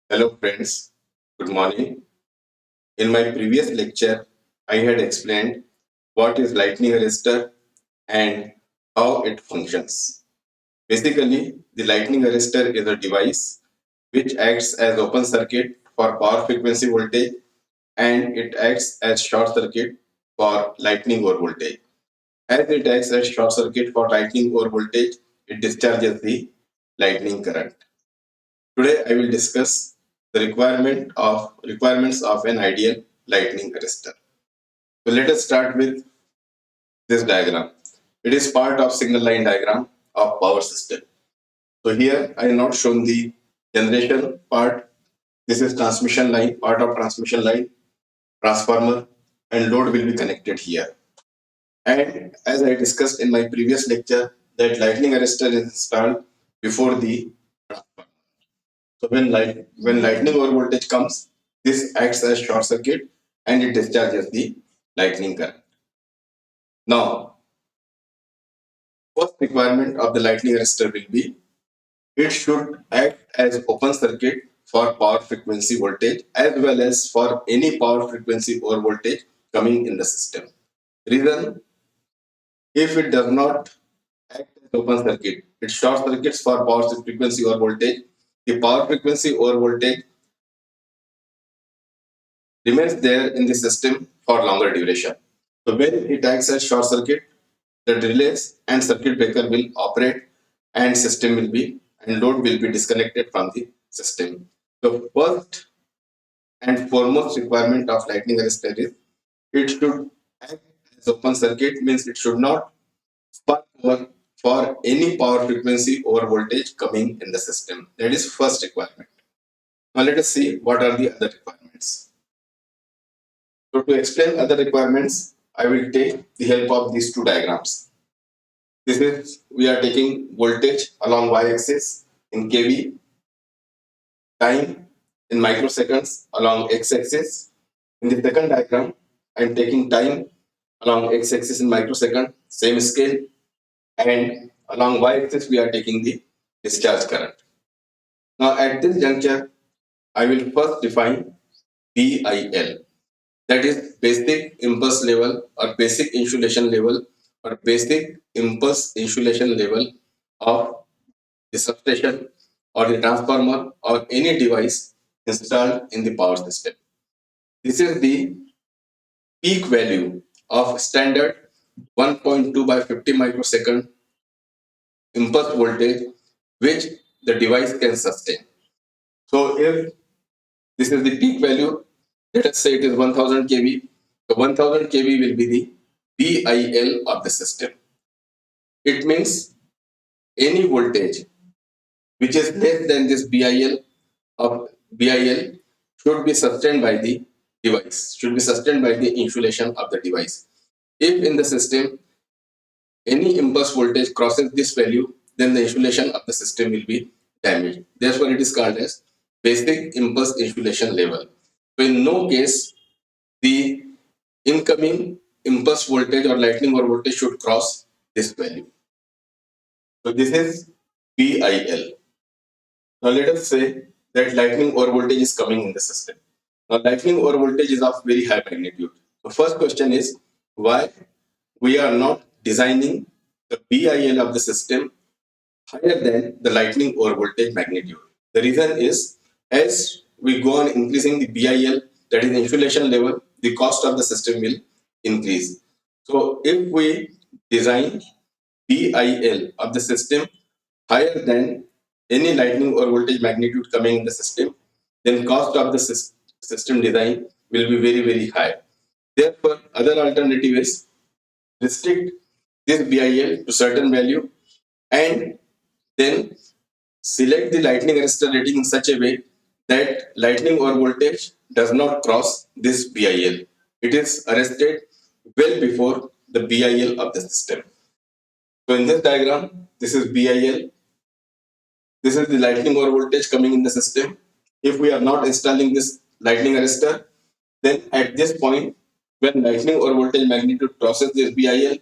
Hello friends, good morning. In my previous lecture, I had explained what is lightning arrestor and how it functions. Basically, the lightning arrestor is a device which acts as open circuit for power frequency voltage and it acts as short circuit for lightning or voltage. As it acts as short circuit for lightning or voltage, it discharges the lightning current. Today I will discuss the requirements of an ideal lightning arrestor. So let us start with this diagram. It is part of signal line diagram of power system. So here I have not shown the generation part. This is transmission line, part of transmission line, transformer, and load will be connected here. And as I discussed in my previous lecture, that lightning arrestor is installed before the transformer. So when lightning or voltage comes, this acts as short circuit and it discharges the lightning current. Now, first requirement of the lightning arrestor will be it should act as open circuit for power frequency voltage as well as for any power frequency or voltage coming in the system. Reason, if it does not act as open circuit, it short circuits for power frequency or voltage. The power frequency or voltage remains there in the system for longer duration. So when it acts as short circuit, the relays and circuit breaker will operate and system will be and load will be disconnected from the system. The first and foremost requirement of lightning arrestor is it should act as open circuit, means it should not spark over for any power frequency or voltage coming in the system. That is first requirement. Now let us see what are the other requirements. So to explain other requirements, I will take the help of these two diagrams. This is, we are taking voltage along y-axis in kV, time in microseconds along x-axis. In the second diagram, I am taking time along x-axis in microsecond, same scale, and along y-axis we are taking the discharge current. Now at this juncture, I will first define BIL, that is basic impulse level or basic insulation level or basic impulse insulation level of the substation or the transformer or any device installed in the power system. This is the peak value of standard 1.2 by 50 microsecond impulse voltage which the device can sustain. So if this is the peak value, let us say it is 1000 kV. So 1000 kV will be the BIL of the system. It means any voltage which is less than this BIL should be sustained by the device, should be sustained by the insulation of the device. If in the system any impulse voltage crosses this value, then the insulation of the system will be damaged. Therefore, it is called as basic impulse insulation level. So in no case the incoming impulse voltage or lightning or voltage should cross this value. So this is BIL. Now let us say that lightning or voltage is coming in the system. Now lightning or voltage is of very high magnitude. The first question is why we are not designing the BIL of the system higher than the lightning or voltage magnitude. The reason is as we go on increasing the BIL, that is insulation level, the cost of the system will increase. So if we design BIL of the system higher than any lightning or voltage magnitude coming in the system, then cost of the system design will be very, very high. Therefore, other alternative is restrict this BIL to certain value and then select the lightning arrestor rating in such a way that lightning or voltage does not cross this BIL. It is arrested well before the BIL of the system. So in this diagram, this is BIL. This is the lightning or voltage coming in the system. If we are not installing this lightning arrestor, then at this point, when lightning or voltage magnitude crosses this BIL,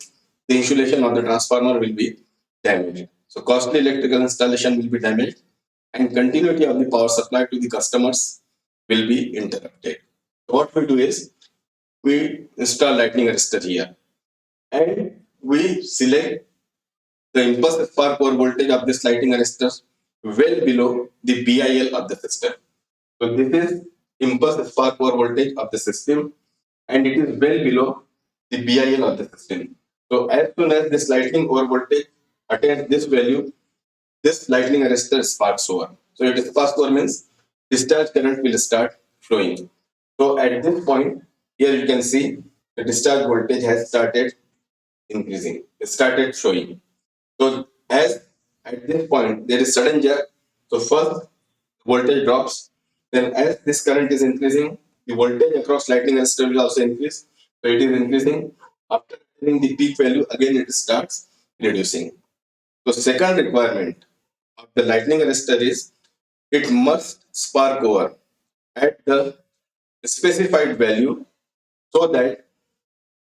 the insulation of the transformer will be damaged. So costly electrical installation will be damaged and continuity of the power supply to the customers will be interrupted. What we do is we install lightning arrestor here and we select the impulse spark over voltage of this lightning arrestor well below the BIL of the system. So this is impulse spark over voltage of the system and it is well below the BIL of the system. So as soon as this lightning over voltage attains this value, this lightning arrestor sparks over. So it sparks over means discharge current will start flowing. So at this point, here you can see the discharge voltage has started increasing. It started showing. So as at this point there is sudden jerk. So first voltage drops. Then as this current is increasing, the voltage across lightning arrestor will also increase. So it is increasing. After hitting the peak value, again it starts reducing. So second requirement of the lightning arrestor is it must spark over at the specified value so that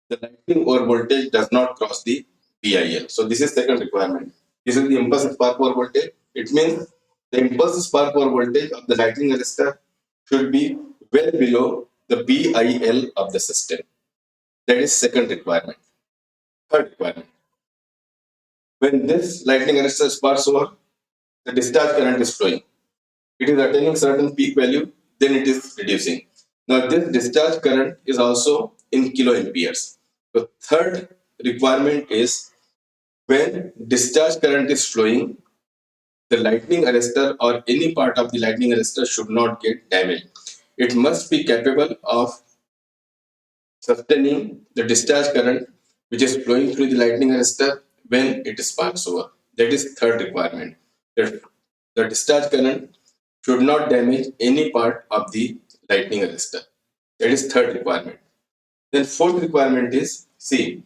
the lightning over voltage does not cross the BIL. So this is second requirement. This is the impulse spark over voltage. It means the impulse spark over voltage of the lightning arrestor should be well below the BIL of the system. That is second requirement. Third requirement. When this lightning arrestor sparks over, the discharge current is flowing. It is attaining certain peak value, then it is reducing. Now this discharge current is also in kiloamperes. The third requirement is when discharge current is flowing, the lightning arrestor or any part of the lightning arrestor should not get damaged. It must be capable of sustaining the discharge current which is flowing through the lightning arrestor when it sparks over. That is third requirement. The discharge current should not damage any part of the lightning arrestor. That is third requirement. Then fourth requirement is see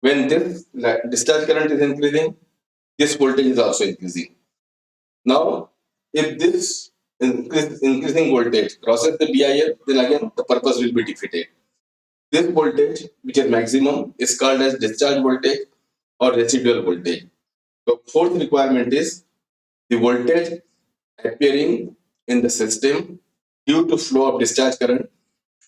when this discharge current is increasing, this voltage is also increasing. Now, if this increasing voltage crosses the BIL, then again the purpose will be defeated. This voltage, which is maximum, is called as discharge voltage or residual voltage. So fourth requirement is the voltage appearing in the system due to flow of discharge current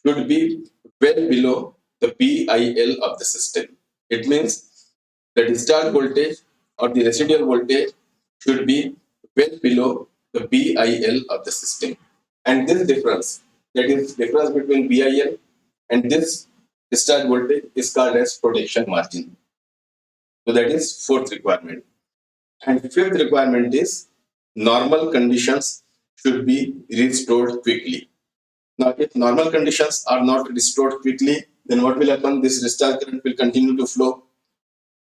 should be well below the BIL of the system. It means the discharge voltage or the residual voltage should be well below the BIL of the system. And this difference, that is difference between BIL and this discharge voltage is called as protection margin. So that is fourth requirement. And fifth requirement is normal conditions should be restored quickly. Now, if normal conditions are not restored quickly, then what will happen? This discharge current will continue to flow.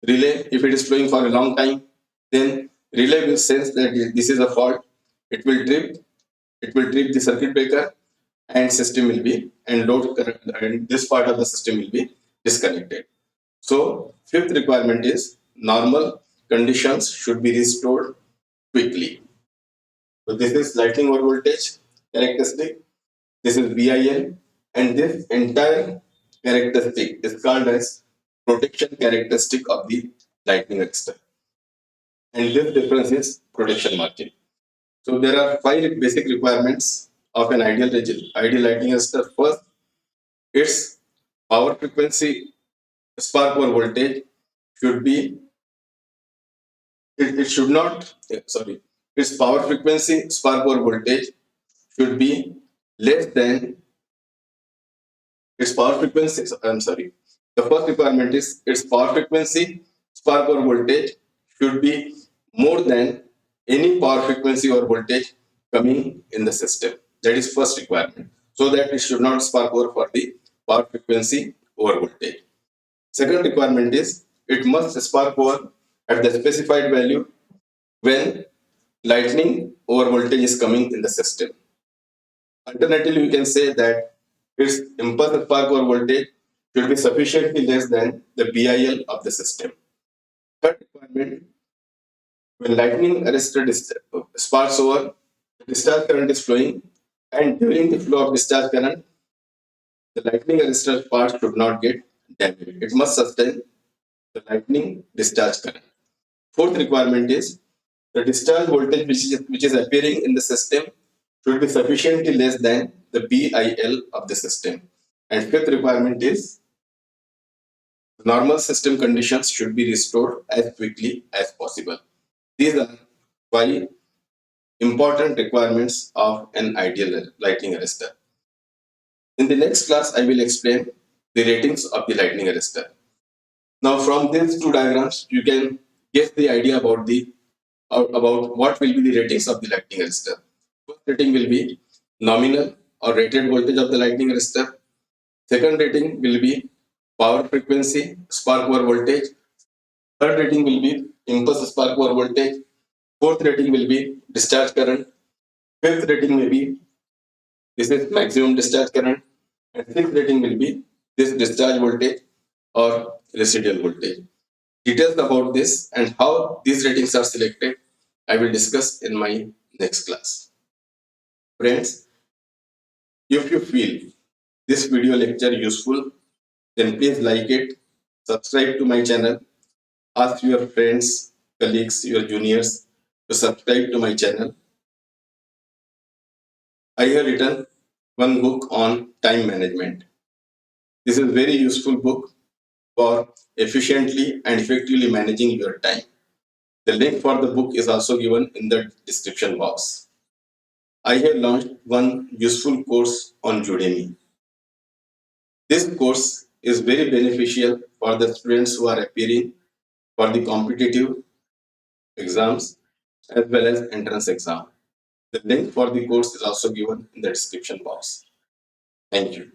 Relay, if it is flowing for a long time, then relay will sense that this is a fault. It will trip the circuit breaker, and system will be and load current, and this part of the system will be disconnected. So, fifth requirement is normal conditions should be restored quickly. So this is lightning over voltage characteristic. This is BIL, and this entire characteristic is called as protection characteristic of the lightning arrestor. And this difference is protection margin. So there are five basic requirements of an ideal lightning arrestor. First, its power frequency spark over voltage should be it should not sorry its power frequency spark over voltage should be less than its power frequency. I'm sorry. The first requirement is its power frequency spark or voltage should be more than any power frequency or voltage coming in the system. That is first requirement. So that it should not spark over for the power frequency over voltage. Second requirement is it must spark over at the specified value when lightning over voltage is coming in the system. Alternatively, we can say that its impulse spark over voltage should be sufficiently less than the BIL of the system. Third requirement, when lightning arrestor sparks over, discharge current is flowing, and during the flow of discharge current, the lightning arrestor part should not get damaged. It must sustain the lightning discharge current. Fourth requirement is The discharge voltage which is appearing in the system should be sufficiently less than the BIL of the system. And fifth requirement is normal system conditions should be restored as quickly as possible. These are five important requirements of an ideal lightning arrestor. In the next class, I will explain the ratings of the lightning arrestor. Now, from these two diagrams, you can get the idea about what will be the ratings of the lightning arrestor. First rating will be nominal or rated voltage of the lightning arrestor. Second rating will be power frequency, spark over voltage. Third rating will be impulse spark over voltage. Fourth rating will be discharge current. Fifth rating may be this is maximum discharge current. And sixth rating will be this discharge voltage or residual voltage. Details about this and how these ratings are selected, I will discuss in my next class. Friends, if you feel this video lecture useful, then please like it, subscribe to my channel, ask your friends, colleagues, your juniors to subscribe to my channel. I have written one book on time management. This is a very useful book for efficiently and effectively managing your time. The link for the book is also given in the description box. I have launched one useful course on Udemy. This course is very beneficial for the students who are appearing for the competitive exams as well as entrance exam. The link for the course is also given in the description box. Thank you.